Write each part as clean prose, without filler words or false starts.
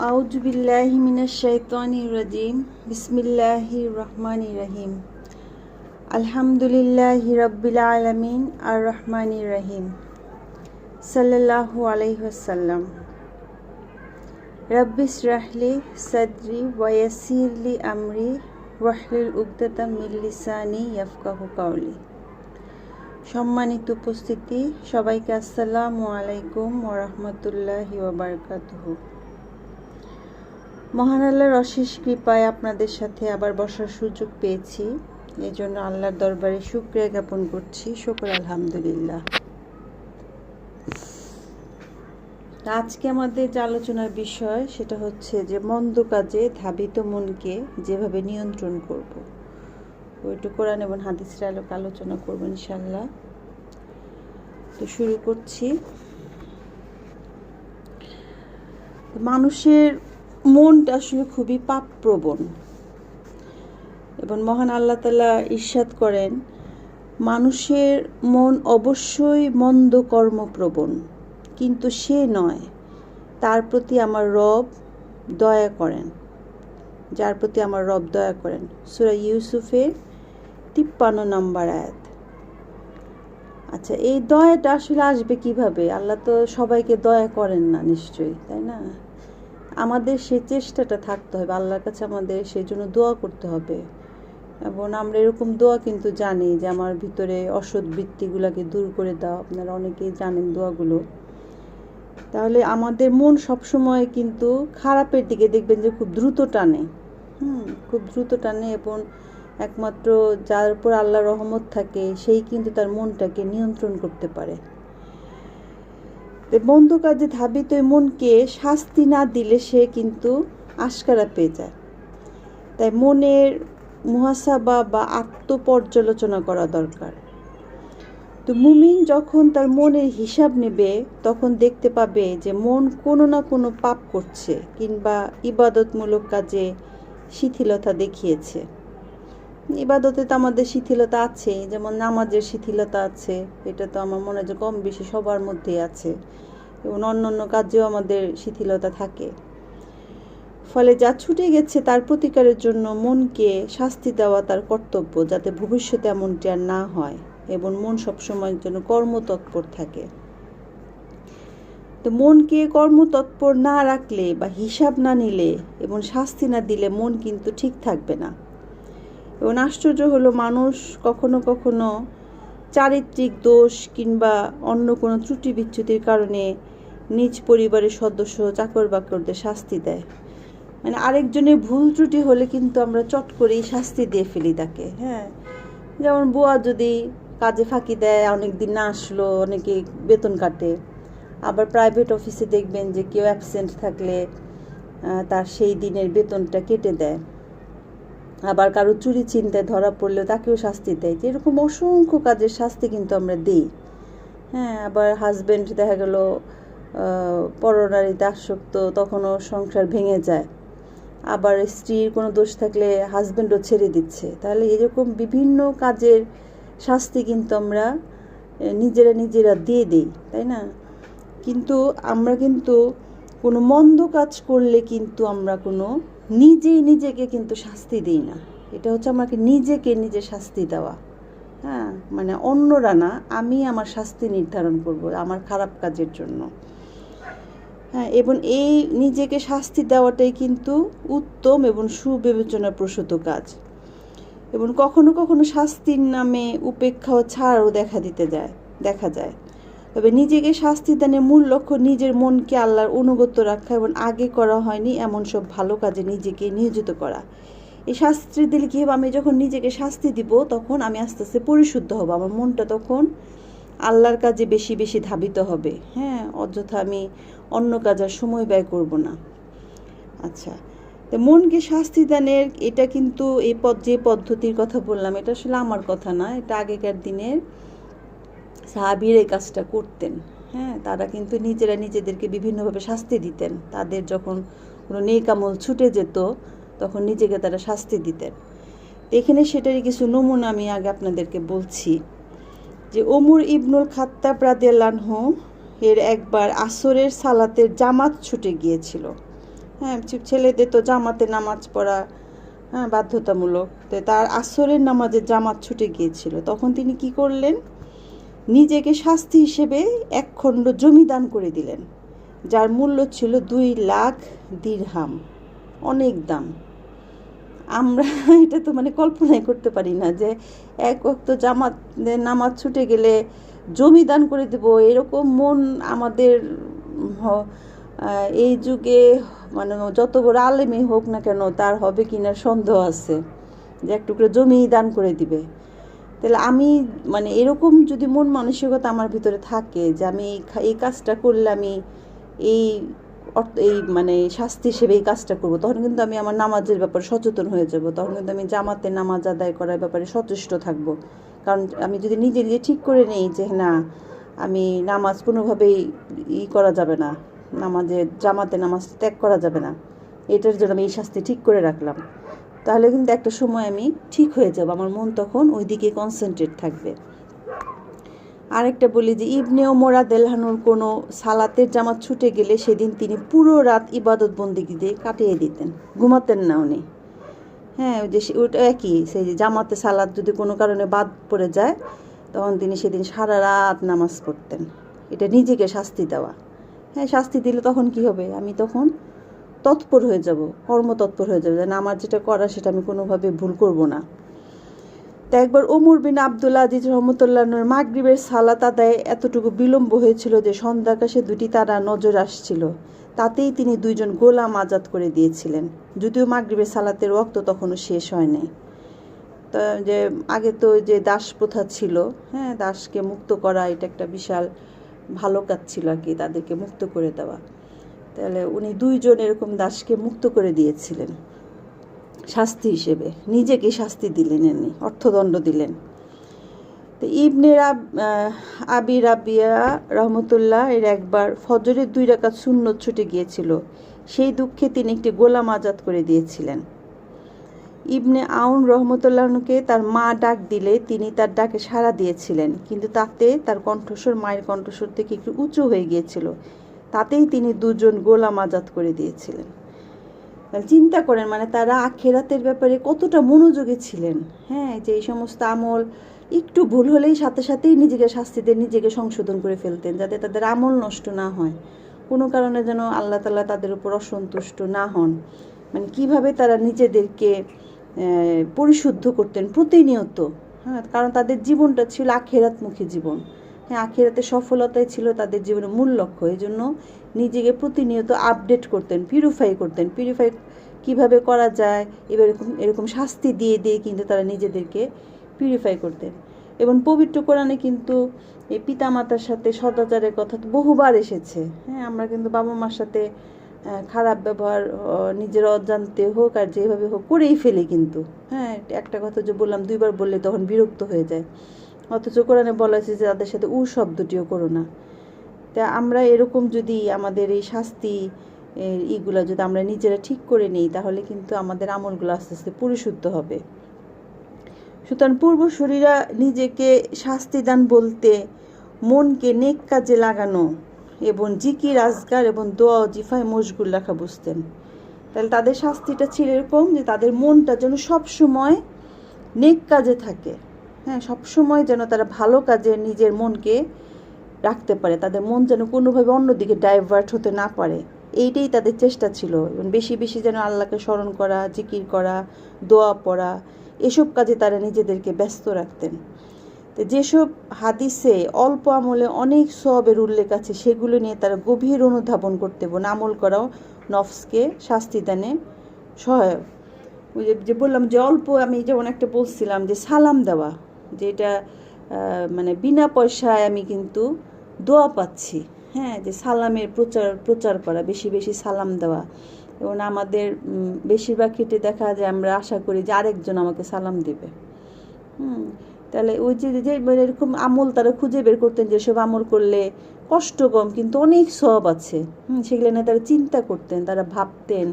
আউযু বিল্লাহি মিনাশ শাইতানির রাজিম। বিসমিল্লাহির রহমানির রহিম। আলহামদুলিল্লাহি রাব্বিল আলামিন আর রহমানির রহিম। সাল্লাল্লাহু আলাইহি ওয়াসাল্লাম। রাব্বিশ রাহলি সাদরি ওয়া ইয়াসসিরলি আমরি ওয়াহলুল উকদাতাম মিন লিসানি ইয়াফকাহু কাওলি। সম্মানিত উপস্থিতি, সবাইকে আসসালামু আলাইকুম ওয়া রাহমাতুল্লাহি ওয়া বারাকাতুহু। মহান আল্লাহর অশেষ কৃপায় আপনাদের সাথে আবার বসার সুযোগ পেয়েছি, এই জন্য আল্লাহর দরবারে শুকরিয়া জ্ঞাপন করছি। শুকর আলহামদুলিল্লাহ। আজকে আমাদের যে আলোচনার বিষয় সেটা হচ্ছে যে মন্দ কাজে ধাবিত মনকে যেভাবে নিয়ন্ত্রণ করব, ওইটু কোরআন এবং হাদিসের আলোকে আলোচনা করব ইনশাআল্লাহ। তো শুরু করছি। মানুষের মনটা আসলে খুবই পাপপ্রবণ, এবং মহান আল্লাহ তাআলা ইরশাদ করেন, মানুষের মন অবশ্যই মন্দ কর্মপ্রবণ, কিন্তু সে নয়, তার প্রতি আমার রব দয়া করেন, যার প্রতি আমার রব দয়া করেন। সূরা ইউসুফের 53 নম্বর আয়াত। আচ্ছা, এই দয়াটা আসলে আসবে কিভাবে? আল্লাহ তো সবাইকে দয়া করেন না নিশ্চয়ই, তাই না? আমাদের সে চেষ্টাটা থাকতে হবে, আল্লাহর কাছে আমাদের সেই জন্য দোয়া করতে হবে। এবং আমরা এরকম দোয়া কিন্তু জানি যে আমার ভিতরে অসৎ বৃত্তিগুলোকে দূর করে দাও, আপনারা অনেকেই জানেন দোয়াগুলো। তাহলে আমাদের মন সবসময় কিন্তু খারাপের দিকে দেখবেন যে খুব দ্রুত টানে, খুব দ্রুত টানে, এবং একমাত্র যার উপর আল্লাহর রহমত থাকে সেই কিন্তু তার মনটাকে নিয়ন্ত্রণ করতে পারে। মন্দ কাজে ধাবিত মনকে শাস্তি না দিলে সে কিন্তু আশকারা পেয়ে যায়। তাই মনের মুহাসাবা বা আত্মপর্যালোচনা করা দরকার। তো মুমিন যখন তার মনের হিসাব নেবে তখন দেখতে পাবে যে মন কোনো না কোনো পাপ করছে কিংবা ইবাদতমূলক কাজে শিথিলতা দেখিয়েছে। ইবাদতে তো আমাদের শিথিলতা আছে, যেমন নামাজের শিথিলতা আছে, এটা তো আমার মনে হয় যে কম বেশি সবার মধ্যেই আছে, এবং অন্যান্য কাজেও আমাদের শিথিলতা থাকে। ফলে যা ছুটে গেছে তার প্রতিকারের জন্য মনকে শাস্তি দেওয়া তার কর্তব্য, যাতে ভবিষ্যতে এমনটি আর না হয়, এবং মন সবসময়ের জন্য কর্মতৎপর থাকে। তো মনকে কর্মতৎপর না রাখলে বা হিসাব না নিলে এবং শাস্তি না দিলে মন কিন্তু ঠিক থাকবে না। এবং আশ্চর্য হলো, মানুষ কখনো কখনো চারিত্রিক দোষ কিংবা অন্য কোনো ত্রুটি বিচ্যুতির কারণে নিজ পরিবারের সদস্য চাকর বাকরদের শাস্তি দেয়। মানে আরেকজনের ভুল ত্রুটি হলে কিন্তু আমরা চট করেই শাস্তি দিয়ে ফেলি তাকে। যেমন বুয়া যদি কাজে ফাঁকি দেয়, অনেক দিন না আসলো, অনেকে বেতন কাটে। আবার প্রাইভেট অফিসে দেখবেন যে কেউ অ্যাবসেন্ট থাকলে তার সেই দিনের বেতনটা কেটে দেয়। আবার কারো চুরি চিন্তায় ধরা পড়লেও তাকেও শাস্তি দেয়। যে এরকম অসংখ্য কাজের শাস্তি কিন্তু আমরা দিই। আবার হাজব্যান্ড দেখা গেল পরনারীতে আসক্ত, তখনও সংসার ভেঙে যায়। আবার স্ত্রীর কোনো দোষ থাকলে হাজব্যান্ডও ছেড়ে দিচ্ছে। তাহলে এরকম বিভিন্ন কাজের শাস্তি কিন্তু আমরা নিজেরা দিয়ে দিই, তাই না? কিন্তু আমরা কিন্তু কোনো মন্দ কাজ করলে কিন্তু আমরা কোনো নিজেকে কিন্তু শাস্তি দিই না। এটা হচ্ছে আমাকে নিজেকে নিজে শাস্তি দেওয়া। মানে অন্যরা না, আমি আমার শাস্তি নির্ধারণ করব আমার খারাপ কাজের জন্য। এবং এই নিজেকে শাস্তি দেওয়াটাই কিন্তু উত্তম এবং সুবিবেচনাপ্রসূত কাজ। এবং কখনো কখনো শাস্তির নামে উপেক্ষা ও ছাড়ও দেখা যায়। তবে নিজেকে শাস্তি দানের মূল লক্ষ্য নিজের মনকে আল্লাহর অনুগত রাখা এবং আগে করা হয়নি এমন সব ভালো কাজে নিজেকে নিয়োজিত করা। এই শাস্তি দিলে কী হবে? আমি যখন নিজেকে শাস্তি দিব তখন আমি আস্তে আস্তে পরিশুদ্ধ হব, আমার মনটা তখন আল্লাহর কাজে বেশি বেশি ধাবিত হবে। অযথা আমি অন্য কাজ আর সময় ব্যয় করব না। আচ্ছা, তো মনকে শাস্তি দানের এটা কিন্তু যে পদ্ধতির কথা বললাম, এটা আসলে আমার কথা না, এটা আগেকার দিনের সাহাবীরা এই কাজটা করতেন। তারা কিন্তু নিজেরা নিজেদেরকে বিভিন্নভাবে শাস্তি দিতেন। তাদের যখন কোনো নেক আমল ছুটে যেত তখন নিজেকে তারা শাস্তি দিতেন। এখানে সেটারই কিছু নমুনা আমি আগে আপনাদেরকে বলছি। যে ওমর ইবনুল খাত্তাব রাদিয়াল্লাহু আনহু এর একবার আসরের সালাতের জামাত ছুটে গিয়েছিল। হ্যাঁ, ছেলেদের তো জামাতে নামাজ পড়া হ্যাঁ বাধ্যতামূলক। তো তার আসরের নামাজে জামাত ছুটে গিয়েছিল, তখন তিনি কি করলেন, নিজেকে শাস্তি হিসেবে 1 খণ্ড জমি দান করে দিলেন, যার মূল্য ছিল 2 লাখ দিরহাম, অনেক দাম। আমরা এটা তো মানে কল্পনাই করতে পারি না যে এক ওয়াক্ত জামাত নামাজ ছুটে গেলে জমি দান করে দেব, এরকম মন আমাদের এই যুগে মানে যত বড় আলেমই হোক না কেন তার হবে কিনা সন্দেহ আছে যে এক টুকরো জমি দান করে দিবে। তাহলে আমি মানে এরকম যদি মন মানসিকতা আমার ভিতরে থাকে যে আমি এই কাজটা করলে আমি এই এই মানে শাস্তি হিসেবে এই কাজটা করবো, তখন কিন্তু আমি আমার নামাজের ব্যাপারে সচেতন হয়ে যাব, তখন কিন্তু আমি জামাতে নামাজ আদায় করার ব্যাপারে সচেষ্ট থাকবো। কারণ আমি যদি নিজে নিজে ঠিক করে নেই যে না আমি নামাজ কোনোভাবেই করা যাবে না, জামাতে নামাজ ত্যাগ করা যাবে না, এটার জন্য আমি এই শাস্তি ঠিক করে রাখলাম, তাহলে কিন্তু একটা সময় আমি ঠিক হয়ে যাব, আমার মন তখন ওই দিকে কনসেন্ট্রেট থাকবে। আরেকটা বলি যে ইবনে ওমর রাদিয়াল্লাহু কোনো সালাতের জামাত ছুটে গেলে সেদিন তিনি পুরো রাত ইবাদত বন্দেগী দিয়ে কাটিয়ে দিতেন, ঘুমাতেন না উনি। হ্যাঁ, ওই যে ওটা একই, সেই যে জামাতে সালাত যদি কোনো কারণে বাদ পড়ে যায় তখন তিনি সেদিন সারা রাত নামাজ পড়তেন। এটা নিজেকে শাস্তি দেওয়া। হ্যাঁ, শাস্তি দিলে তখন কি হবে, আমি তখন তৎপর হয়ে যাব, কর্মতৎপর হয়ে যাব, যেন আমার যেটা করা সেটা আমি কোনোভাবে ভুল করব না। তা একবার ওমর বিন আব্দুল আজিজ রহমতুল্লাহর মাগরিবের সালাত আদায়ে এতটুকু বিলম্ব হয়েছিল যে সন্ধ্যাকাশে 2টি তারা নজর আসছিল, তাতেই তিনি 2জন গোলাম আজাদ করে দিয়েছিলেন, যদিও মাগরিবের সালাতের ওয়াক্ত তখনও শেষ হয়নি। তা যে আগে তো যে দাস প্রথা ছিল, হ্যাঁ, দাসকে মুক্ত করা এটা একটা বিশাল ভালো কাজ ছিল আর কি, তাদেরকে মুক্ত করে দেওয়া। তাহলে উনি 2জন এরকম দাসকে মুক্ত করে দিয়েছিলেন শাস্তি হিসেবে, নিজেকে শাস্তি দিলেন, এমনি অর্থদণ্ড দিলেন। তো ইবনে আবি রাবিয়া রহমতুল্লাহ এর একবার ফজরের 2 রাকাত সুন্নত ছুটে গিয়েছিল, সেই দুঃখে তিনি একটি গোলাম আজাদ করে দিয়েছিলেন। ইবনে আউন রহমতুল্লাহকে তার মা ডাক দিলে তিনি তার ডাকে সাড়া দিয়েছিলেন, কিন্তু তাতে তার কণ্ঠস্বর মায়ের কণ্ঠস্বর থেকে একটু উঁচু হয়ে গিয়েছিল, তাতেই তিনি 2জন গোলাম আজাদ করে দিয়েছিলেন। চিন্তা করেন মানে তারা আখিরাতের ব্যাপারে কতটা মনোযোগী ছিলেন। হ্যাঁ, যে এই সমস্ত আমল একটু ভুল হলেই সাথে সাথেই নিজেকে শাস্তি দিয়ে নিজেকে সংশোধন করে ফেলতেন, যাতে তাদের আমল নষ্ট না হয়, কোনো কারণে যেন আল্লাহ তাআলা তাদের উপর অসন্তুষ্ট না হন। মানে কিভাবে তারা নিজেদেরকে পরিশুদ্ধ করতেন প্রতিনিয়ত। হ্যাঁ, কারণ তাদের জীবনটা ছিল আখিরাতমুখী জীবন। হ্যাঁ, আখিরাতের সফলতাই ছিল তাদের জীবনের মূল লক্ষ্য। এই জন্য নিজেকে প্রতিনিয়ত আপডেট করতেন, পিউরিফাই করতেন। পিউরিফাই কীভাবে করা যায়, এবার এরকম শাস্তি দিয়ে দিয়ে কিন্তু তারা নিজেদেরকে পিউরিফাই করতেন। এবং পবিত্র কোরআনে কিন্তু এই পিতামাতার সাথে সদাচারের কথা তো বহুবার এসেছে। হ্যাঁ, আমরা কিন্তু বাবা মার সাথে খারাপ ব্যবহার নিজের অজান্তে হোক আর যেভাবে হোক করেই ফেলি কিন্তু। হ্যাঁ, একটা কথা যে বললাম 2বার বললে তখন বিরক্ত হয়ে যায়, অথচ কোরআনে বলা হয়েছে যে তাদের সাথে শব্দটিও করো না। তা আমরা এরকম যদি আমাদের এই শাস্তি এইগুলো যদি আমরা নিজেরা ঠিক করে নিই, তাহলে কিন্তু আমাদের আমলগুলো আস্তে আস্তে পরিশুদ্ধ হবে। সুতরাং পূর্বসূরীরা নিজেকে শাস্তি দান বলতে মনকে নেক কাজে লাগানো এবং জিকির আজকার এবং দোয়া ও জিফায় মশগুল রাখা বুঝতেন। তাহলে তাদের শাস্তিটা ছিল এরকম যে তাদের মনটা যেন সবসময় নেক কাজে থাকে। হ্যাঁ, সবসময় যেন তারা ভালো কাজে নিজের মনকে রাখতে পারে, তাদের মন যেন কোনোভাবে অন্যদিকে ডাইভার্ট হতে না পারে, এইটাই তাদের চেষ্টা ছিল। এবং বেশি বেশি যেন আল্লাহকে স্মরণ করা, জিকির করা, দোয়া পড়া, এসব কাজে তারা নিজেদেরকে ব্যস্ত রাখতেন। তো যেসব হাদিসে অল্প আমলে অনেক সওয়াবের উল্লেখ আছে সেগুলো নিয়ে তারা গভীর অনুধাবন করতে এবং আমল করাও নফসকে শাস্তি দানে সহায়ক। ওই যে বললাম যে অল্প, আমি যেমন একটা বলছিলাম যে সালাম দেওয়া, যেটা মানে বিনা পয়সায় আমি কিন্তু দোয়া পাচ্ছি। হ্যাঁ, যে সালামের প্রচার করা, বেশি বেশি সালাম দেওয়া। এবং আমাদের বেশিরভাগ ক্ষেত্রে দেখা যায় আমরা আশা করি যে আরেকজন আমাকে সালাম দেবে। তাহলে ওই যে এরকম আমল তারা খুঁজে বের করতেন, যেসব আমল করলে কষ্ট কম কিন্তু অনেক সওয়াব আছে। সেগুলো নিয়ে তারা চিন্তা করতেন, তারা ভাবতেন,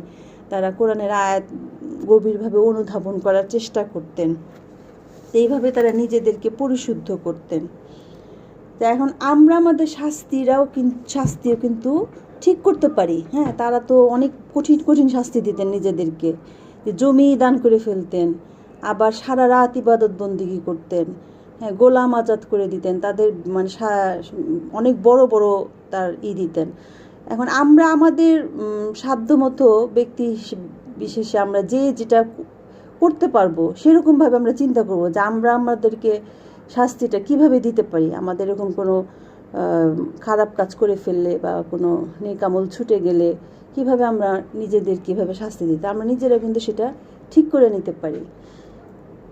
তারা কোরআনের আয়াত গভীরভাবে অনুধাবন করার চেষ্টা করতেন। এইভাবে তারা নিজেদেরকে পরিশুদ্ধ করতেন। তা এখন আমরা আমাদের শাস্তিও কিন্তু ঠিক করতে পারি। হ্যাঁ, তারা তো অনেক কঠিন কঠিন শাস্তি দিতেন নিজেদেরকে, যে জমি দান করে ফেলতেন, আবার সারা রাত ইবাদত বন্দিগি করতেন, হ্যাঁ, গোলাম আজাদ করে দিতেন, তাদের মানে অনেক বড় বড় তার দিতেন। এখন আমরা আমাদের সাধ্যমতো ব্যক্তি বিশেষে আমরা যে যেটা করতে পারবো সেরকমভাবে আমরা চিন্তা করব যে আমরা আমাদেরকে শাস্তিটা কিভাবে দিতে পারি। আমাদের এরকম কোনো খারাপ কাজ করে ফেললে বা কোনো নেকামল ছুটে গেলে কিভাবে আমরা নিজেদের কিভাবে শাস্তি দিতে, আমরা নিজেরা কিন্তু সেটা ঠিক করে নিতে পারি।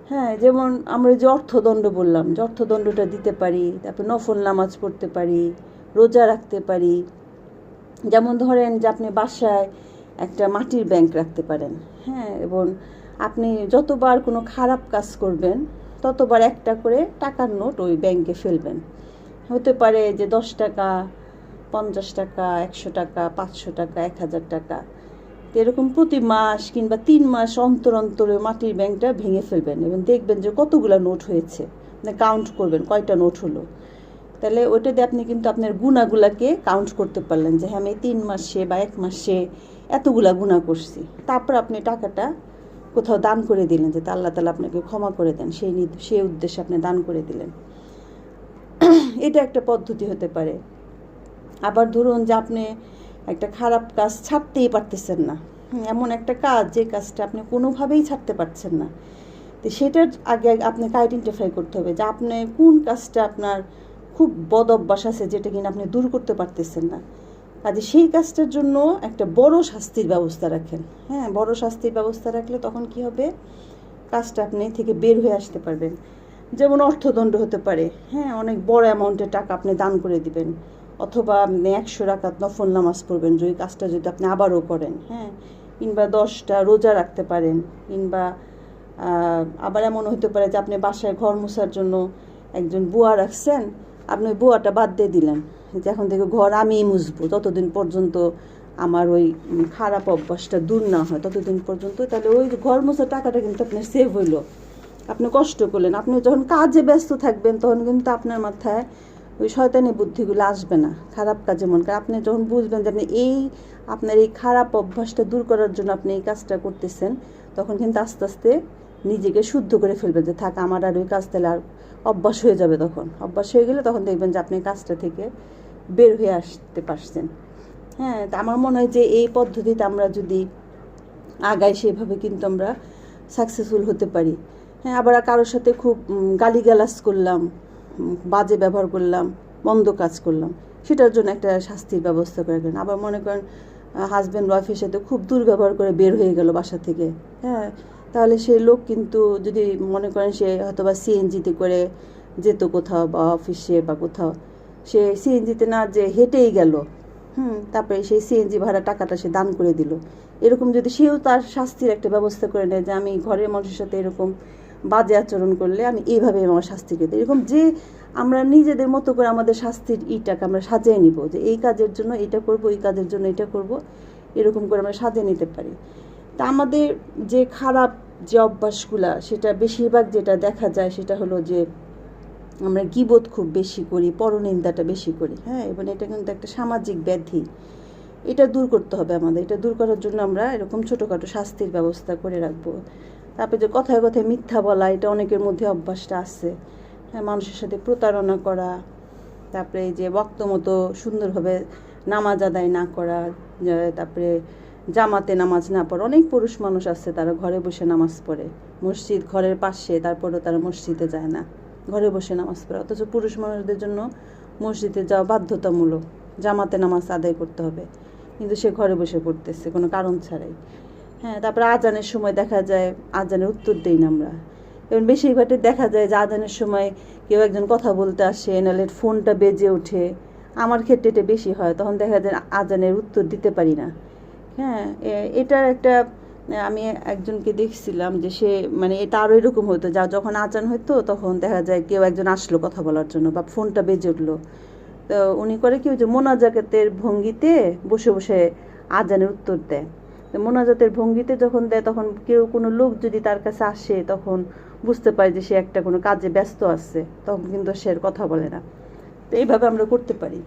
হ্যাঁ, যেমন আমরা যে অর্থদণ্ড বললাম, যে অর্থদণ্ডটা দিতে পারি, তারপর নফল নামাজ পড়তে পারি, রোজা রাখতে পারি। যেমন ধরেন যে আপনি বাসায় একটা মাটির ব্যাংক রাখতে পারেন। হ্যাঁ, এবং আপনি যতবার কোনো খারাপ কাজ করবেন ততবার একটা করে টাকার নোট ওই ব্যাংকে ফেলবেন। হতে পারে যে 10 টাকা, 50 টাকা, 100 টাকা, 500 টাকা, 1000 টাকা, তো এরকম প্রতি মাস কিংবা 3 মাস অন্তর অন্তরে মাটির ব্যাংকটা ভেঙে ফেলবেন এবং দেখবেন যে কতগুলো নোট হয়েছে, মানে কাউন্ট করবেন কয়টা নোট হলো। তাহলে ওইটা দিয়ে আপনি কিন্তু আপনার গুণাগুলাকে কাউন্ট করতে পারলেন যে হ্যাঁ, আমি 3 মাসে বা 1 মাসে এতগুলা গুণা করছি। তারপর আপনি টাকাটা কোথাও দান করে দিলেন, যে আল্লাহ তাআলা আপনাকে ক্ষমা করে দেন, সেই উদ্দেশ্যে আপনি দান করে দিলেন। এটা একটা পদ্ধতি হতে পারে। আবার ধরুন যে আপনি একটা খারাপ কাজ ছাড়তেই পারতেছেন না, এমন একটা কাজ যে কাজটা আপনি কোনোভাবেই ছাড়তে পারছেন না, তো সেটার আগে আপনাকে আইডেন্টিফাই করতে হবে যে আপনি কোন কাজটা আপনার খুব বদ অভ্যাস আছে যেটা কিনা আপনি দূর করতে পারতেছেন না। কাজে সেই কাজটার জন্য একটা বড় শাস্তির ব্যবস্থা রাখেন। হ্যাঁ, বড় শাস্তির ব্যবস্থা রাখলে তখন কি হবে, কাজটা আপনি থেকে বের হয়ে আসতে পারবেন। যেমন অর্থদণ্ড হতে পারে। হ্যাঁ, অনেক বড় অ্যামাউন্টের টাকা আপনি দান করে দিবেন, অথবা আপনি 100 রাকাত নফল নামাজ পড়বেন যদি কাজটা যদি আপনি আবারও করেন। হ্যাঁ, কিংবা 10টা রোজা রাখতে পারেন, কিংবা আবার এমন হতে পারে যে আপনি বাসায় ঘর মোছার জন্য একজন বুয়া রাখছেন, আপনি ওই বুয়াটা বাদ দিয়ে দিলেন, যে এখন থেকে ঘর আমিই মুছবো, ততদিন পর্যন্ত আমার ওই খারাপ অভ্যাসটা দূর না হয় ততদিন পর্যন্ত। তাহলে ওই ঘর মোছার টাকাটা কিন্তু আপনার সেভ হইলো, আপনি কষ্ট করলেন। আপনি যখন কাজে ব্যস্ত থাকবেন তখন কিন্তু আপনার মাথায় ওই শয়তানি বুদ্ধিগুলো আসবে না খারাপ কাজে মন করে। আপনি যখন বুঝবেন যে আপনি আপনার এই খারাপ অভ্যাসটা দূর করার জন্য আপনি এই কাজটা করতেছেন, তখন কিন্তু আস্তে আস্তে নিজেকে শুদ্ধ করে ফেলবেন যে থাক, আমার আর ওই কাজ তাহলে আর অভ্যাস হয়ে যাবে। তখন অভ্যাস হয়ে গেলে তখন দেখবেন যে আপনি কাজটা থেকে বের হয়ে আসতে পারছেন। হ্যাঁ, তা আমার মনে হয় যে এই পদ্ধতিতে আমরা যদি আগাই সেভাবে কিন্তু আমরা সাকসেসফুল হতে পারি। হ্যাঁ, আবার কারোর সাথে খুব গালিগালাজ করলাম, বাজে ব্যবহার করলাম, মন্দ কাজ করলাম, সেটার জন্য একটা শাস্তির ব্যবস্থা করে দেন। আবার মনে করেন হাজব্যান্ড ওয়াইফের সাথে খুব দুর্ব্যবহার করে বের হয়ে গেল বাসা থেকে। হ্যাঁ, তাহলে সেই লোক কিন্তু যদি মনে করেন সে হয়তো বা সিএনজিতে করে যেত কোথাও বা অফিসে বা কোথাও, সে সিএনজিতে না যে হেঁটেই গেল, তারপরে সেই সিএনজি ভাড়া টাকাটা সে দান করে দিল। এরকম যদি সেও তার শাস্তির একটা ব্যবস্থা করে নেয় যে আমি ঘরের মানুষের সাথে এরকম বাজে আচরণ করলে আমি এইভাবে আমার শাস্তি পেতে, এরকম যে আমরা নিজেদের মতো করে আমাদের শাস্তির ইটাকে আমরা সাজিয়ে নিব, যে এই কাজের জন্য এটা করব, এই কাজের জন্য এটা করব, এরকম করে আমরা সাজিয়ে নিতে পারি। তা আমাদের যে খারাপ যে অভ্যাসগুলা, সেটা বেশিরভাগ যেটা দেখা যায় সেটা হলো যে আমরা গীবত খুব বেশি করি, পরনিন্দাটা বেশি করি। হ্যাঁ, এবং এটা কিন্তু একটা সামাজিক ব্যাধি, এটা দূর করতে হবে আমাদের। এটা দূর করার জন্য আমরা এরকম ছোটোখাটো শাস্তির ব্যবস্থা করে রাখবো। তারপরে যে কথায় কথায় মিথ্যা বলা, এটা অনেকের মধ্যে অভ্যাসটা আছে। হ্যাঁ, মানুষের সাথে প্রতারণা করা, তারপরে এই যে বক্ত মতো সুন্দরভাবে নামাজ আদায় না করা, তারপরে জামাতে নামাজ না পড়ে। অনেক পুরুষ মানুষ আছে তারা ঘরে বসে নামাজ পড়ে, মসজিদ ঘরের পাশে, তারপরেও তারা মসজিদে যায় না, ঘরে বসে নামাজ পড়ে। অথচ পুরুষ মানুষদের জন্য মসজিদে যাওয়া বাধ্যতামূলক, জামাতে নামাজ আদায় করতে হবে, কিন্তু সে ঘরে বসে পড়তেছে কোনো কারণ ছাড়াই। হ্যাঁ, তারপরে আজানের সময় দেখা যায় আজানের উত্তর দেই না আমরা। এবং বেশিরভাগই দেখা যায় যে আজানের সময় কেউ একজন কথা বলতে আসে, নাহলে ফোনটা বেজে ওঠে। আমার ক্ষেত্রে এটা বেশি হয়, তখন দেখা যায় আজানের উত্তর দিতে পারি না। হ্যাঁ, এটার একটা আমি একজনকে দেখছিলাম যে সে মানে এটা আরও এরকম হতো, যা যখন আজান হতো তখন দেখা যায় কেউ একজন আসলো কথা বলার জন্য বা ফোনটা বেজে উঠলো, তো উনি করে কি যে মোনাজাতের ভঙ্গিতে বসে বসে আজানের উত্তর দেয়। তো মোনাজাতের ভঙ্গিতে যখন দেয় তখন কেউ কোনো লোক যদি তার কাছে আসে তখন বুঝতে পারে যে সে একটা কোনো কাজে ব্যস্ত আছে, তখন কিন্তু সে কথা বলে না। তো এইভাবে আমরা করতে পারি।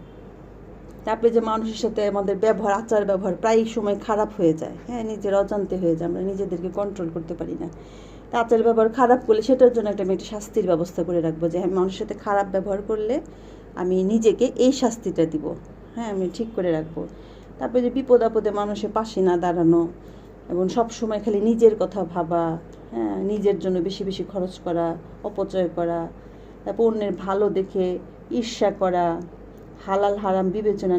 তারপরে যে মানুষের সাথে আমাদের ব্যবহার, আচার ব্যবহার প্রায় সময় খারাপ হয়ে যায়, হ্যাঁ, নিজের অজান্তে হয়ে যায়, আমরা নিজেদেরকে কন্ট্রোল করতে পারি না। তা আচার ব্যবহার খারাপ করলে সেটার জন্য আমি একটা শাস্তির ব্যবস্থা করে রাখবো, যে আমি মানুষের সাথে খারাপ ব্যবহার করলে আমি নিজেকে এই শাস্তিটা দিব, হ্যাঁ, আমি ঠিক করে রাখবো। তারপরে যে বিপদ আপদে মানুষের পাশে না দাঁড়ানো, এবং সব সময় খালি নিজের কথা ভাবা, হ্যাঁ, নিজের জন্য বেশি বেশি খরচ করা, অপচয় করা, তারপর অন্যের ভালো দেখে ঈর্ষা করা, হালাল হারাম বিবেচনা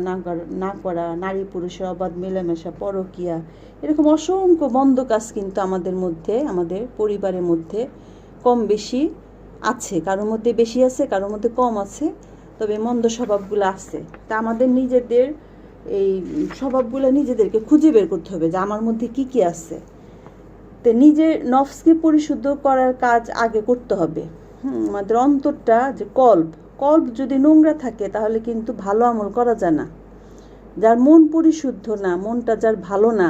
না করা, নারী পুরুষের অবাধ মেলামেশা, পরকীয়া, এরকম অসংখ্য মন্দ কাজ কিন্তু আমাদের মধ্যে, আমাদের পরিবারের মধ্যে কম বেশি আছে। কারোর মধ্যে বেশি আছে, কারোর মধ্যে কম আছে, তবে মন্দ স্বভাবগুলো আছে। তা আমাদের নিজেদের এই স্বভাবগুলো নিজেদেরকে খুঁজে বের করতে হবে যে আমার মধ্যে কি কি আছে। তো নিজের নফসকে পরিশুদ্ধ করার কাজ আগে করতে হবে। আমাদের অন্তরটা যে কল্প যদি নোংরা থাকে তাহলে কিন্তু ভালো আমল করা যায় না। যার মন পরিশুদ্ধ না, মনটা যার ভালো না,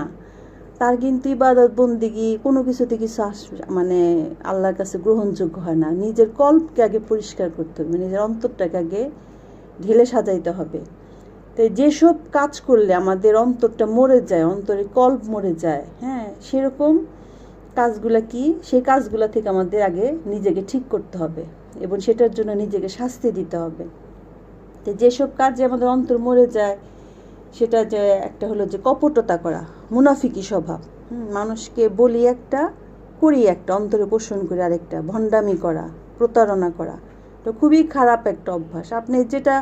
তার কিন্তু ইবাদত বন্দিগি কোনো কিছুতে কিছু মানে আল্লাহর কাছে গ্রহণযোগ্য হয় না। নিজের কল্পকে আগে পরিষ্কার করতে হবে, নিজের অন্তরটাকে আগে ঢেলে সাজাইতে হবে। তো যেসব কাজ করলে আমাদের অন্তরটা মরে যায়, অন্তরে কল্প মরে যায়, হ্যাঁ, সেরকম কাজগুলা কি, সেই কাজগুলা থেকে আমাদের আগে নিজেকে ঠিক করতে হবে এবং সেটার জন্য নিজেকে শাস্তি দিতে হবে। তো যেসব কাজে আমাদের অন্তর মরে যায়, সেটা যে একটা হলো যে কপটতা করা, মুনাফিকি স্বভাব, মানুষকে বলি একটা করি একটা, অন্তরে পোষণ করে আরেকটা, ভণ্ডামি করা, প্রতারণা করা, এটা খুবই খারাপ একটা অভ্যাস। আপনি যেটা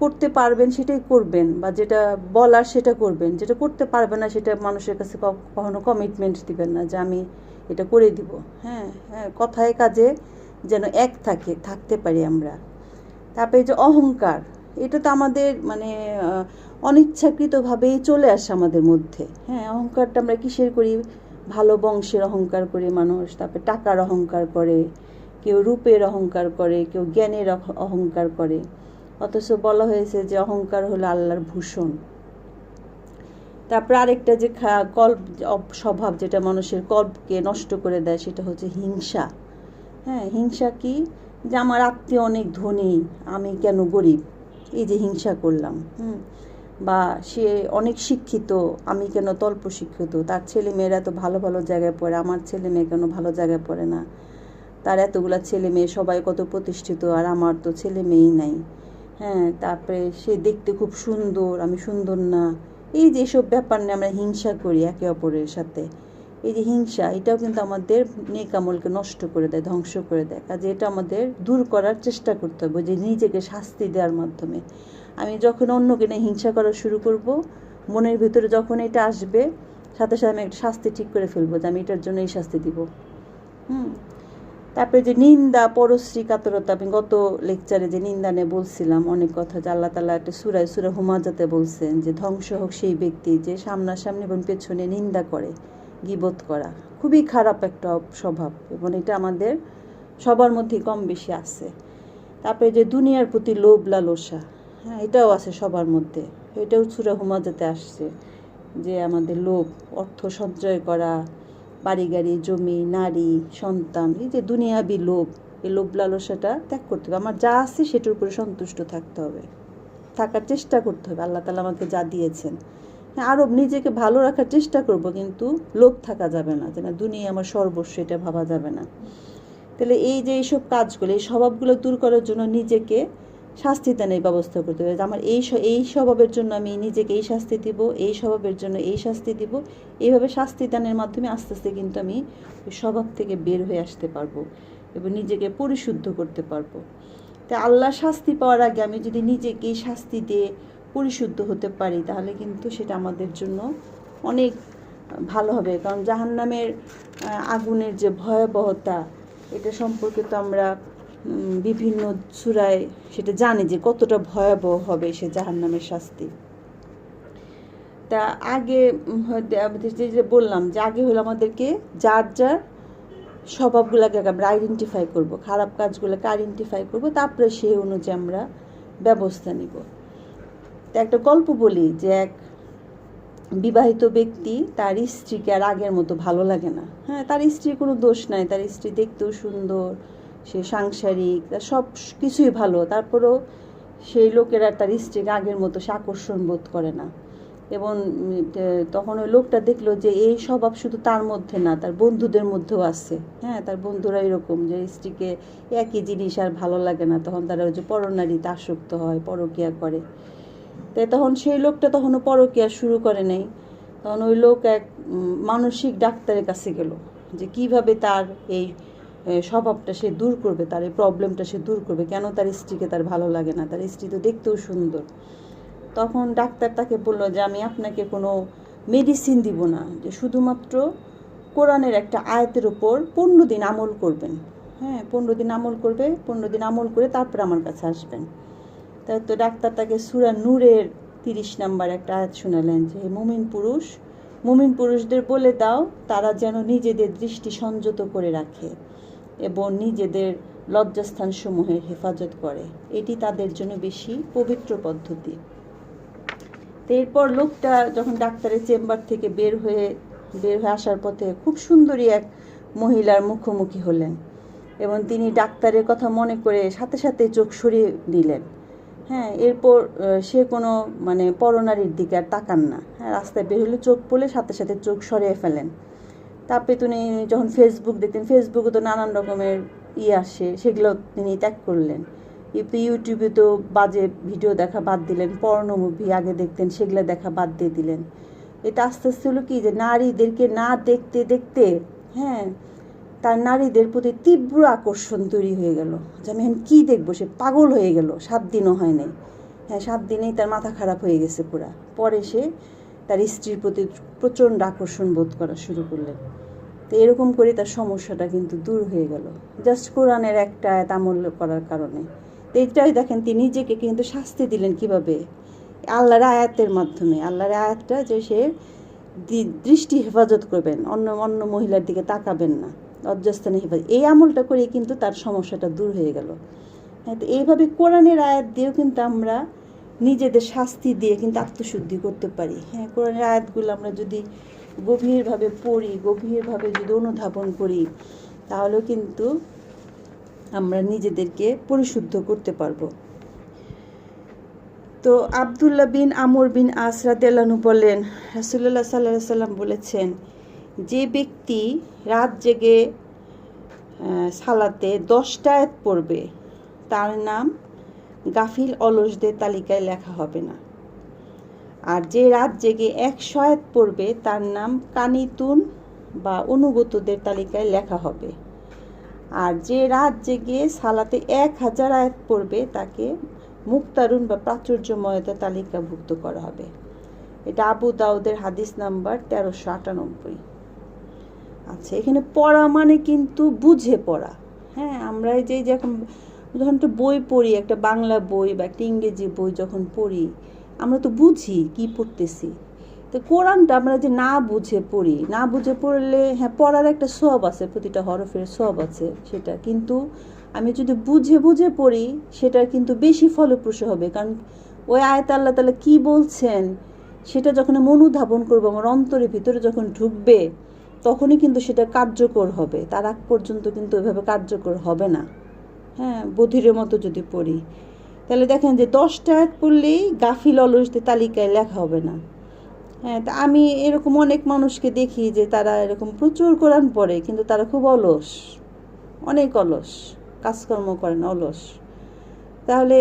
করতে পারবেন সেটাই করবেন, বা যেটা বলার সেটা করবেন, যেটা করতে পারবেন না সেটা মানুষের কাছে কখনো কমিটমেন্ট দিবেন না যে আমি এটা করে দিব। হ্যাঁ হ্যাঁ, কথায় কাজে যেন এক থাকতে পারি আমরা। তারপরে যে অহংকার, এটা তো আমাদের মানে অনিচ্ছাকৃতভাবেই চলে আসে আমাদের মধ্যে। হ্যাঁ, অহংকারটা আমরা কিসের করি? ভালো বংশের অহংকার করে মানুষ, তারপরে টাকার অহংকার করে, কেউ রূপের অহংকার করে, কেউ জ্ঞানের অহংকার করে। অথচ বলা হয়েছে যে অহংকার হলো আল্লাহর ভূষণ। তারপর আরেকটা যে স্বভাব যেটা মানুষের কল্পকে নষ্ট করে দেয়, সেটা হচ্ছে হিংসা। হ্যাঁ, হিংসা কি? যে আমার আত্মীয় অনেক ধনী, আমি কেন গরিব, এই যে হিংসা করলাম। বা সে অনেক শিক্ষিত, আমি কেন তল্প শিক্ষিত, তার ছেলে মেয়েরা তো ভালো ভালো জায়গায় পড়ে, আমার ছেলে মেয়ে কেন ভালো জায়গায় পড়ে না, তার এতগুলা ছেলে মেয়ে সবাই কত প্রতিষ্ঠিত, আর আমার তো ছেলে মেয়েই নাই। হ্যাঁ, তারপরে সে দেখতে খুব সুন্দর, আমি সুন্দর না। এই যে এসব ব্যাপার নিয়ে আমরা হিংসা করি একে অপরের সাথে, এই যে হিংসা, এটাও কিন্তু আমাদের নেক আমলকে নষ্ট করে দেয়, ধ্বংস করে দেয়। কাজে এটা আমাদের দূর করার চেষ্টা করতে হবে, যে নিজেকে শাস্তি দেওয়ার মাধ্যমে। আমি যখন অন্যকে নিয়ে হিংসা করা শুরু করব, মনের ভিতরে যখন এটা আসবে, সাথে সাথে আমি একটা শাস্তি ঠিক করে ফেলবো যে আমি এটার জন্য এই শাস্তি দিব। তারপরে যে নিন্দা, পরশ্রী, কাতরতা, আমি গত লেকচারে যে নিন্দা নিয়ে বলছিলাম অনেক কথা, যে আল্লাহ তাআলা একটা সূরা হুমাজাতে বলছেন যে ধ্বংস হোক সেই ব্যক্তি যে সামনাসামনি এবং পেছনে নিন্দা করে, গীবত করা খুবই খারাপ একটা স্বভাব, এবং এটা আমাদের সবার মধ্যেই কম বেশি আছে। তারপরে যে দুনিয়ার প্রতি লোভ লালসা, হ্যাঁ, এটাও আছে সবার মধ্যে। এটাও সূরা হুমাজাতে আসছে যে আমাদের লোভ, অর্থ সঞ্চয় করা, বাড়ি গাড়ি, জমি, নারী, সন্তান, এই যে দুনিয়াবি লোভ, এই লোভ লালসাটা ত্যাগ করতে হবে। আমার যা আছে সেটার উপরে সন্তুষ্ট থাকতে হবে, থাকার চেষ্টা করতে হবে। আল্লাহ তাআলা আমাকে যা দিয়েছেন, হ্যাঁ, আরও নিজেকে ভালো রাখার চেষ্টা করব, কিন্তু লোভ থাকা যাবে না, যে না দুনিয়া আমার সর্বস্ব, এটা ভাবা যাবে না। তাহলে এই যে এইসব কাজগুলো, এই স্বভাবগুলো দূর করার জন্য নিজেকে শাস্তি দানের ব্যবস্থা করতে হবে। আমার এই স্বভাবের জন্য আমি নিজেকে এই শাস্তি দিব, এই স্বভাবের জন্য এই শাস্তি দিব। এইভাবে শাস্তি দানের মাধ্যমে আস্তে আস্তে কিন্তু আমি ওই স্বভাব থেকে বের হয়ে আসতে পারবো এবং নিজেকে পরিশুদ্ধ করতে পারবো। তাই আল্লাহ শাস্তি পাওয়ার আগে আমি যদি নিজেকে এই শাস্তি দিয়ে পরিশুদ্ধ হতে পারি, তাহলে কিন্তু সেটা আমাদের জন্য অনেক ভালো হবে। কারণ জাহান্নামের আগুনের যে ভয়াবহতা, এটা সম্পর্কে তো আমরা বিভিন্ন সূরায় সেটা জানি যে কতটা ভয়াবহ হবে সে জাহান্নামের শাস্তি। তা আগে যে বললাম যে আগে হলো আমাদেরকে যার যার স্বভাবগুলোকে আমরা আইডেন্টিফাই করব, খারাপ কাজগুলোকে আইডেন্টিফাই করব, তারপরে সেই অনুযায়ী আমরা ব্যবস্থা নিব। তা একটা গল্প বলি যে এক বিবাহিত ব্যক্তি, তার স্ত্রীকে আর আগের মতো ভালো লাগে না। হ্যাঁ, তার স্ত্রীর কোনো দোষ নাই, তার স্ত্রী দেখতেও সুন্দর, সে সাংসারিক, তার সব কিছুই ভালো, তারপরেও সেই লোকেরা তার স্ত্রীকে আগের মতো সে আকর্ষণ বোধ করে না। এবং তখন ওই লোকটা দেখলো যে এই স্বভাব শুধু তার মধ্যে না, তার বন্ধুদের মধ্যেও আছে। হ্যাঁ, তার বন্ধুরা এরকম যে স্ত্রীকে একই জিনিস আর ভালো লাগে না, তখন তারা ওই যে পরনারীতে আসক্ত হয়, পরকীয়া করে। তাই তখন সেই লোকটা তখনও পরকীয়া শুরু করে নাই। তখন ওই লোক এক মানসিক ডাক্তারের কাছে গেল যে কিভাবে তার এই স্বভাবটা সে দূর করবে, তার এই প্রবলেমটা সে দূর করবে, কেন তার স্ত্রীকে তার ভালো লাগে না, তার স্ত্রী তো দেখতেও সুন্দর। তখন ডাক্তার তাকে বললো যে আমি আপনাকে কোনো মেডিসিন দিব না, যে শুধুমাত্র কোরআনের একটা আয়াতের ওপর 15 দিন আমল করবেন। হ্যাঁ, 15 দিন আমল করবে, 15 দিন আমল করে তারপর আমার কাছে আসবেন। তাই তো ডাক্তার তাকে সূরা নূরের 30 নম্বর একটা আয়াত শোনালেন যে মুমিন পুরুষদের বলে দাও তারা যেন নিজেদের দৃষ্টি সংযত করে রাখে এবং নিজেদের লজ্জাস্থানসমূহের হেফাজত করে, এটি তাদের জন্য বেশি পবিত্র পদ্ধতি। তো এরপর লোকটা যখন ডাক্তারের চেম্বার থেকে বের হয়ে আসার পথে খুব সুন্দরী এক মহিলার মুখোমুখি হলেন এবং তিনি ডাক্তারের কথা মনে করে সাথে সাথে চোখ সরিয়ে নিলেন। হ্যাঁ, এরপর সে কোনো পরনারীর দিকে আর তাকান না। হ্যাঁ, রাস্তায় বের হলে চোখ পড়লে সাথে সাথে চোখ সরিয়ে ফেলেন। তারপরে তিনি যখন ফেসবুক দেখতেন, ফেসবুকে তো নানান রকমের আসে, সেগুলো তিনি ত্যাগ করলেন। ইউটিউবে তো বাজে ভিডিও দেখা বাদ দিলেন, পর্ন মুভি আগে দেখতেন সেগুলো দেখা বাদ দিয়ে দিলেন। এটা আস্তে আস্তে হলো কি যে নারীদেরকে না দেখতে দেখতে হ্যাঁ তার নারীদের প্রতি তীব্র আকর্ষণ তৈরি হয়ে গেল, যে আমি এখন কী দেখবো, সে পাগল হয়ে গেল। 7 দিনও হয় নাই, হ্যাঁ 7 দিনেই তার মাথা খারাপ হয়ে গেছে পুরা। পরে সে তার স্ত্রীর প্রতি প্রচণ্ড আকর্ষণ বোধ করা শুরু করলেন। তো এরকম করে তার সমস্যাটা কিন্তু দূর হয়ে গেল, জাস্ট কোরআনের একটা আয়াত আমল করার কারণে। তো এইটাই দেখেন তিনি নিজেকে কিন্তু শাস্তি দিলেন কিভাবে, আল্লাহর আয়াতের মাধ্যমে। আল্লাহর আয়াতটা যে সে দৃষ্টি হেফাজত করবেন, অন্য মহিলার দিকে তাকাবেন না, লজ্জাস্থানে হেফাজত, এই আমলটা করে কিন্তু তার সমস্যাটা দূর হয়ে গেল। হ্যাঁ, তো এইভাবে কোরআনের আয়াত দিয়েও কিন্তু আমরা নিজেদের শাস্তি দিয়ে কিন্তু আত্মশুদ্ধি করতে পারি। হ্যাঁ, কোরআনের আয়াতগুলো আমরা যদি গভীরভাবে পড়ি, গভীরভাবে যদি অনুধাবন করি, তাহলেও কিন্তু আমরা নিজেদেরকে পরিশুদ্ধ করতে পারবো। তো আব্দুল্লাহ বিন আমর বিন আস রাদিয়াল্লাহু আনহু বলেন, রাসূলুল্লাহ সাল্লাল্লাহু আলাইহি সাল্লাম বলেছেন, যে ব্যক্তি রাত জেগে সালাতে 10টা আয়াত পড়বে তার নাম গাফিল অলসদের তালিকায় লেখা হবে না। আর যে রাত জেগে 100 আয়াত পড়বে তার নাম কানিতুন বা অনুগতদের তালিকায় লেখা হবে। আর যে রাত জেগে সালাতে 1000 আয়াত পড়বে তাকে মুক্তারুন বা প্রাচুর্যময়তার তালিকাভুক্ত করা হবে। এটা আবু দাউদের হাদিস নাম্বার 1398। আচ্ছা, এখানে পড়া মানে কিন্তু বুঝে পড়া। হ্যাঁ, আমরা যে যখন একটা বই পড়ি, একটা বাংলা বই বা একটা ইংরেজি বই যখন পড়ি, আমরা তো বুঝি কি পড়তেছি। তো কোরআনটা আমরা যে না বুঝে পড়ি, না বুঝে পড়লে হ্যাঁ পড়ার একটা সওয়াব আছে, প্রতিটা হরফের সওয়াব আছে সেটা, কিন্তু আমি যদি বুঝে বুঝে পড়ি সেটা কিন্তু বেশি ফলপ্রসূ হবে। কারণ ওই আয়াত আল্লাহ তাআলা কী বলছেন সেটা যখন আমি অনুধাবন করবো, আমার অন্তরের ভিতরে যখন ঢুকবে, তখনই কিন্তু সেটা কার্যকর হবে। তার আগ পর্যন্ত কিন্তু ওইভাবে কার্যকর হবে না। হ্যাঁ, বধিরের মতো যদি পড়ি, তাহলে দেখেন যে 10টা আয়াত পড়লেই গাফিল অলসদের তালিকায় লেখা হবে না। হ্যাঁ, তা আমি এরকম অনেক মানুষকে দেখি যে তারা এরকম প্রচুর কোরআন পড়ে, কিন্তু তারা খুব অলস, অনেক অলস, কাজকর্ম করে না, অলস। তাহলে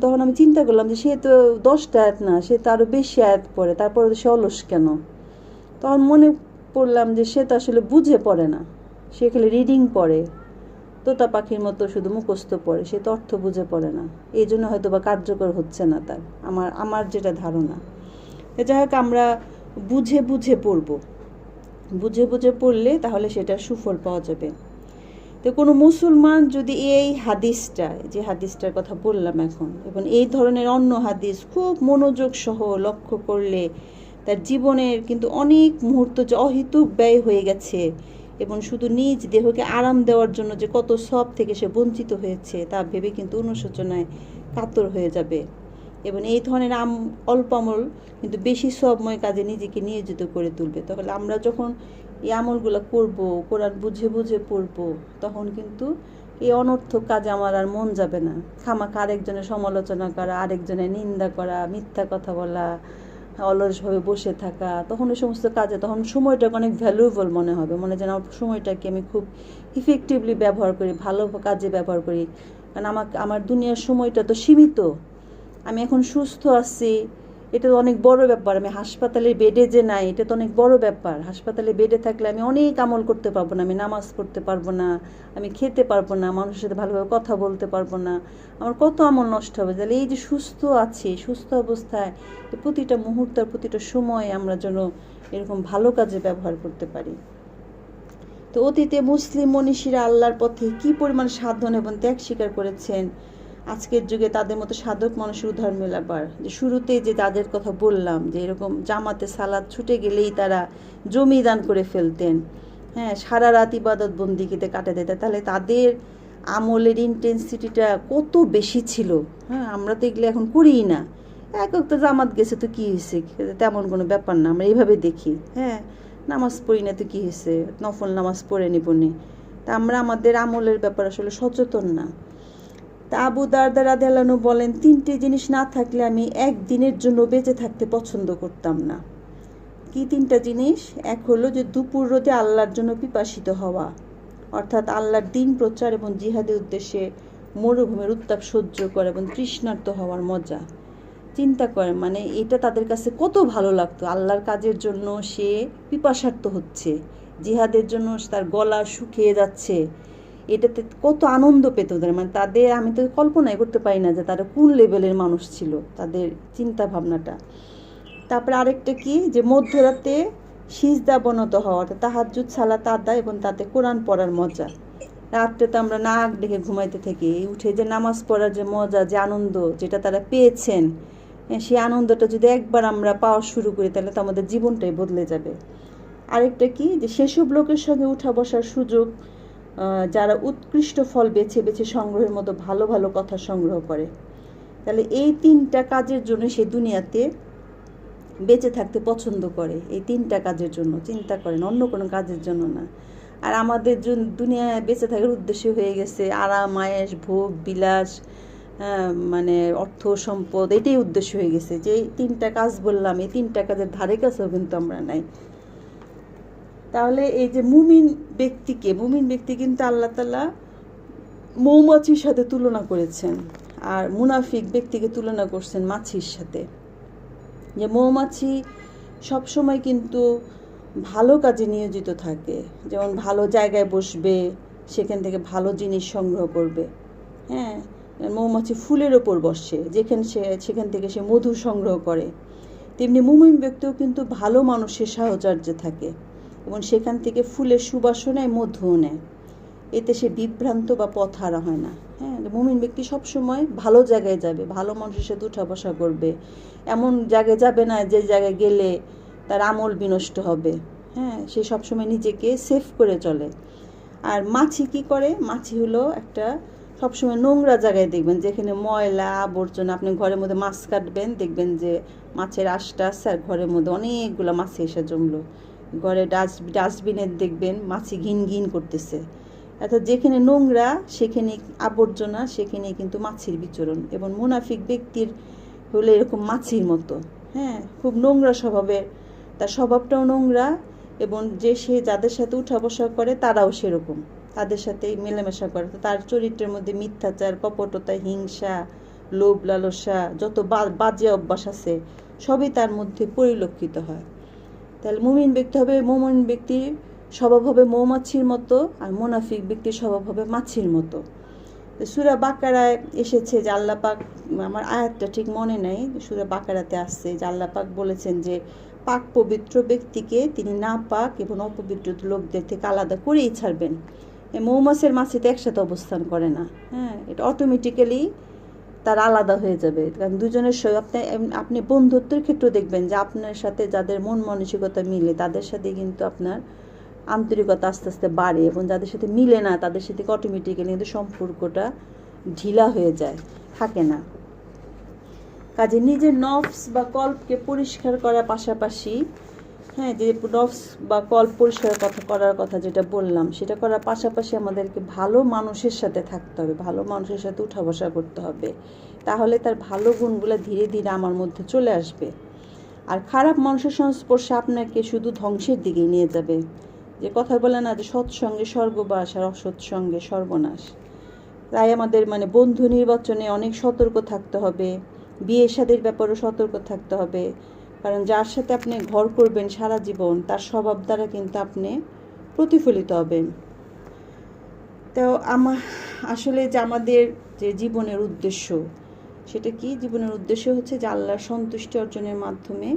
তখন আমি চিন্তা করলাম যে সে তো 10টা আয়াত না, সে তো আরও বেশি আয়াত পড়ে, তারপরে সে অলস কেন? তখন মনে পড়লাম যে সে তো আসলে বুঝে পড়ে না, সে খালি রিডিং পড়ে, তোতা পাখির মতো শুধু মুখস্থ পড়ে, সে তো অর্থ বুঝে পড়ে না। এই জন্য হয়তো বা কার্যকর হচ্ছে না তার, আমার যেটা ধারণা। যাই হোক, আমরা বুঝে বুঝে পড়ব, বুঝে বুঝে পড়লে তাহলে সেটা সুফল পাওয়া যাবে। তো কোনো মুসলমান যদি এই হাদিসটা, যে হাদিসটার কথা বললাম এখন, এবং এই ধরনের অন্য হাদিস খুব মনোযোগ সহ লক্ষ্য করলে তার জীবনের কিন্তু অনেক মুহূর্ত যে অহেতুক ব্যয় হয়ে গেছে এবং শুধু নিজ দেহকে আরাম দেওয়ার জন্য যে কত সব থেকে সে বঞ্চিত হয়েছে তা ভেবে কিন্তু অনুশোচনায় কাতর হয়ে যাবে। এবং এই ধরনের অল্প আমল কিন্তু বেশি সবময় কাজে নিজেকে নিয়োজিত করে তুলবে। তাহলে আমরা যখন এই আমলগুলো করব, কোরআন বুঝে বুঝে পড়ব, তখন কিন্তু এই অনর্থক কাজে আমার আর মন যাবে না। খামাখা আরেকজনের সমালোচনা করা, আরেকজনের নিন্দা করা, মিথ্যা কথা বলা, অলসভাবে বসে থাকা, তখন ওই সমস্ত কাজে তখন সময়টাকে অনেক ভ্যালুয়েবল মনে হবে, মনে যেন আমার সময়টাকে আমি খুব ইফেক্টিভলি ব্যবহার করি, ভালো কাজে ব্যবহার করি। কারণ আমার দুনিয়ার সময়টা তো সীমিত। আমি এখন সুস্থ আছি, এটা তো অনেক বড় ব্যাপার। আমি হাসপাতালের বেডে যে নাই, এটা তো অনেক বড় ব্যাপার। হাসপাতালে বেডে থাকলে আমি অনেক আমল করতে পারবো না, আমি নামাজ পড়তে পারবো না, আমি খেতে পারবো না, মানুষের সাথে ভালোভাবে কথা বলতে পারবো না, আমার কত আমল নষ্ট হবে। তাহলে এই যে সুস্থ আছি, সুস্থ অবস্থায় প্রতিটা মুহূর্ত, প্রতিটা সময় আমরা যেন এরকম ভালো কাজে ব্যবহার করতে পারি। তো অতীতে মুসলিম মনীষীরা আল্লাহর পথে কি পরিমাণ সাধন এবং ত্যাগ স্বীকার করেছেন, আজকের যুগে তাদের মতো সাধক মানুষের উদাহরণ মেলাবার। যে শুরুতে যে তাদের কথা বললাম, যে এরকম জামাতে সালাত ছুটে গেলেই তারা জমি দান করে ফেলতেন, হ্যাঁ, সারা রাত ইবাদত বন্দিগিতে কাটে দিতেন, তাহলে তাদের আমলের ইন্টেন্সিটিটা কত বেশি ছিল। হ্যাঁ, আমরা তো এগুলো এখন করিই না। এক তো জামাত গেছে তো কী হয়েছে, তেমন কোনো ব্যাপার না, আমরা এইভাবে দেখি। হ্যাঁ, নামাজ পড়ি না তো কী হয়েছে, নফল নামাজ পড়ে নিব নি। তা আমরা আমাদের আমলের ব্যাপার আসলে সচেতন না। তা আবু দারদা রাদিয়াল্লাহু আনহু বলেন, 3টে জিনিস না থাকলে আমি একদিনের জন্য বেঁচে থাকতে পছন্দ করতাম না। কি 3টা জিনিস? এক হলো যে দুপুর রোদে আল্লাহর জন্য পিপাসিত হওয়া, অর্থাৎ আল্লাহর দিন প্রচার এবং জিহাদের উদ্দেশ্যে মরুভূমির উত্তাপ সহ্য করা এবং তৃষ্ণার্ত হওয়ার মজা। চিন্তা করেন, মানে এটা তাদের কাছে কত ভালো লাগতো। আল্লাহর কাজের জন্য সে পিপাসার্ত হচ্ছে, জিহাদের জন্য তার গলা শুকিয়ে যাচ্ছে, এটাতে কত আনন্দ পেত তাদের। মানে তাদের, আমি তো কল্পনাই করতে পারি না যে তারা কোন লেভেলের মানুষ ছিল, তাদের চিন্তা ভাবনাটা। তারপরে আরেকটা কি, যে মধ্যরাতে সিজদা বনত হওয়া, অর্থাৎ তাহাজ্জুদ সালাত আদায় এবং তাতে কোরআন পড়ার মজা। রাত্রে তো আমরা নাক ডেকে ঘুমাইতে থাকি, উঠে যে নামাজ পড়ার যে মজা, যে আনন্দ যেটা তারা পেয়েছেন, সেই আনন্দটা যদি একবার আমরা পাওয়া শুরু করি তাহলে তো আমাদের জীবনটাই বদলে যাবে। আরেকটা কি, যে সেসব লোকের সঙ্গে উঠা বসার সুযোগ যারা উৎকৃষ্ট ফল বেছে বেছে সংগ্রহের মতো ভালো ভালো কথা সংগ্রহ করে। তাহলে এই 3টা কাজের জন্য সে দুনিয়াতে বেঁচে থাকতে পছন্দ করে, এই 3টা কাজের জন্য। চিন্তা করেন, অন্য কোনো কাজের জন্য না। আর আমাদের দুনিয়ায় বেঁচে থাকার উদ্দেশ্য হয়ে গেছে আরাম আয়েশ, ভোগ বিলাস, মানে অর্থ সম্পদ, এটাই উদ্দেশ্য হয়ে গেছে। যে 3টা কাজ বললাম, এই 3টা কাজের ধারে কাছেও কিন্তু আমরা নাই। তাহলে এই যে মুমিন ব্যক্তি কিন্তু আল্লাহ তাআলা মৌমাছির সাথে তুলনা করেছেন, আর মুনাফিক ব্যক্তিকে তুলনা করছেন মাছির সাথে। যে মৌমাছি সবসময় কিন্তু ভালো কাজে নিয়োজিত থাকে, যেমন ভালো জায়গায় বসবে, সেখান থেকে ভালো জিনিস সংগ্রহ করবে। হ্যাঁ, মৌমাছি ফুলের ওপর বসে, সেখান থেকে সে মধু সংগ্রহ করে। তেমনি মুমিন ব্যক্তিও কিন্তু ভালো মানুষের সাহচর্যে থাকে এবং সেখান থেকে ফুলের সুবাসনায় মধুও নেয়। এতে সে বিভ্রান্ত বা পথহারা হয় না। হ্যাঁ, মুমিন ব্যক্তি সবসময় ভালো জায়গায় যাবে, ভালো মানুষের সাথে উঠা বসা করবে, এমন জায়গায় যাবে না যে জায়গায় গেলে তার আমল বিনষ্ট হবে। হ্যাঁ, সে সবসময় নিজেকে সেফ করে চলে। আর মাছি কি করে? মাছি হলো একটা সবসময় নোংরা জায়গায় দেখবেন, যেখানে ময়লা আবর্জনা, আপনি ঘরের মধ্যে মাছ কাটবেন, দেখবেন যে মাছের আশটা আছে আর ঘরের মধ্যে অনেকগুলো মাছি এসে জমলো। ঘরে ডাস্টবিনের দেখবেন মাছি ঘিন ঘিন করতেছে। অর্থাৎ যেখানে নোংরা, সেখানে আবর্জনা, সেখানে কিন্তু মাছির বিচরণ। এবং মুনাফিক ব্যক্তির হলে এরকম মাছির মতো। হ্যাঁ, খুব নোংরা স্বভাবের, তার স্বভাবটাও নোংরা, এবং সে যাদের সাথে উঠা বসা করে তারাও সেরকম, তাদের সাথেই মেলামেশা করে। তো তার চরিত্রের মধ্যে মিথ্যাচার, কপটতা, হিংসা, লোভ লালসা, যত বাজে অভ্যাস আছে সবই তার মধ্যে পরিলক্ষিত হয়। তাহলে মুমিন ব্যক্তির স্বভাব হবে মৌমাছির মতো, আর মুনাফিক ব্যক্তির স্বভাব হবে মাছির মতো। সূরা বাকারায় এসেছে যে আল্লাহ পাক, আমার আয়াতটা ঠিক মনে নেই, সূরা বাকারাতে আসছে যে আল্লাহ পাক বলেছেন যে পাক পবিত্র ব্যক্তিকে তিনি নাপাক এবং অপবিত্র লোকদের থেকে আলাদা করেই ছাড়বেন। মৌমাছির মাছিতে একসাথে অবস্থান করে না। হ্যাঁ, এটা অটোমেটিক্যালি তার আলাদা হয়ে যাবে। কারণ দুজনের আপনি বন্ধুত্বের ক্ষেত্রে দেখবেন যে আপনার সাথে যাদের মন মানসিকতা মিলে তাদের সাথে কিন্তু আপনার আন্তরিকতা আস্তে আস্তে বাড়ে, এবং যাদের সাথে মিলে না তাদের সাথে অটোমেটিক্যালি কিন্তু সম্পর্কটা ঢিলা হয়ে যায়, থাকে না। কাজে নিজের নফস বা কল্পকে পরিষ্কার করার পাশাপাশি হ্যাঁ, যে নফস বা কল পরিষ্কার কথা করার কথা যেটা বললাম, সেটা করার পাশাপাশি আমাদেরকে ভালো মানুষের সাথে থাকতে হবে, ভালো মানুষের সাথে উঠা বসা করতে হবে। তাহলে তার ভালো গুণগুলো ধীরে ধীরে আমার মধ্যে চলে আসবে। আর খারাপ মানুষের সংস্পর্শে আপনাকে শুধু ধ্বংসের দিকে নিয়ে যাবে। যে কথা বলে না যে সৎসঙ্গে স্বর্গবাস আর অসৎসঙ্গে সর্বনাশ। তাই আমাদের বন্ধু নির্বাচনে অনেক সতর্ক থাকতে হবে, বিয়ে শাদীর ব্যাপারেও সতর্ক থাকতে হবে। কারণ যার সাথে আপনি ঘর করবেন সারা জীবন, তার স্বভাব দ্বারা কিন্তু আপনি প্রতিফলিত হবেন। তো আসলে যে আমাদের যে জীবনের উদ্দেশ্য, সেটা কি? জীবনের উদ্দেশ্য হচ্ছে যে আল্লাহর সন্তুষ্টি অর্জনের মাধ্যমে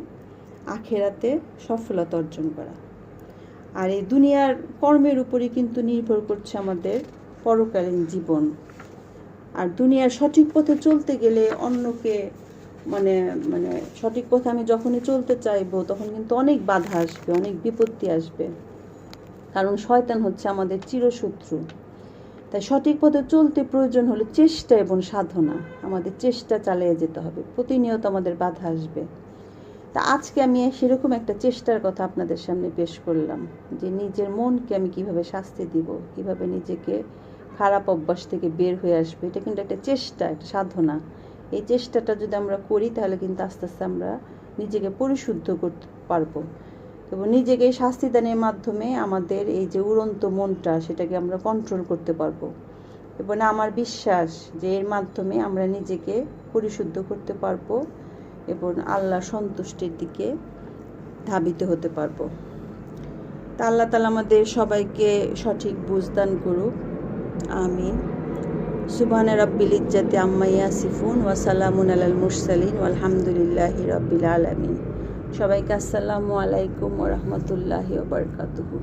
আখেরাতে সফলতা অর্জন করা। আর এই দুনিয়ার কর্মের উপরই কিন্তু নির্ভর করছে আমাদের পরকালীন জীবন। আর দুনিয়ার সঠিক পথে চলতে গেলে অন্যকে মানে মানে সঠিক পথে আমি যখনই চলতে চাইবো, তখন কিন্তু অনেক বাধা আসবে, অনেক বিপত্তি আসবে। কারণ শয়তান হচ্ছে আমাদের চিরশত্রু। তাই সঠিক পথে চলতে প্রয়োজন হলো চেষ্টা এবং সাধনা। আমাদের চেষ্টা চালিয়ে যেতে হবে, প্রতিনিয়ত আমাদের বাধা আসবে। তা আজকে আমি সেরকম একটা চেষ্টার কথা আপনাদের সামনে পেশ করলাম, যে নিজের মনকে আমি কিভাবে শাস্তি দিব, কিভাবে নিজেকে খারাপ অভ্যাস থেকে বের হয়ে আসবে। এটা কিন্তু একটা চেষ্টা, একটা সাধনা। এই চেষ্টাটা যদি আমরা করি, তাহলে কিন্তু আস্তে আস্তে আমরা নিজেকে পরিশুদ্ধ করতে পারবো এবং নিজেকে শাস্তি দানের মাধ্যমে আমাদের এই যে উড়ন্ত মনটা, সেটাকে আমরা কন্ট্রোল করতে পারবো। এবং আমার বিশ্বাস যে এর মাধ্যমে আমরা নিজেকে পরিশুদ্ধ করতে পারবো এবং আল্লাহ সন্তুষ্টির দিকে ধাবিত হতে পারবো। তা আল্লাহ তাআলা আমাদের সবাইকে সঠিক বুঝ দান করুক। আমিন। সুবহানা রাব্বিল ইজ্জাতি আম্মা ইয়াসিফুন ওয়া সালামুন আলাল মুরসালিন ওয়ালহামদুলিল্লাহি রাব্বিল আলামিন। সবাইকে আসসালামু আলাইকুম ওয়া রাহমাতুল্লাহি ওয়া বারাকাতুহু।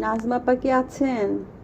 নাজমা আপা কি আছেন?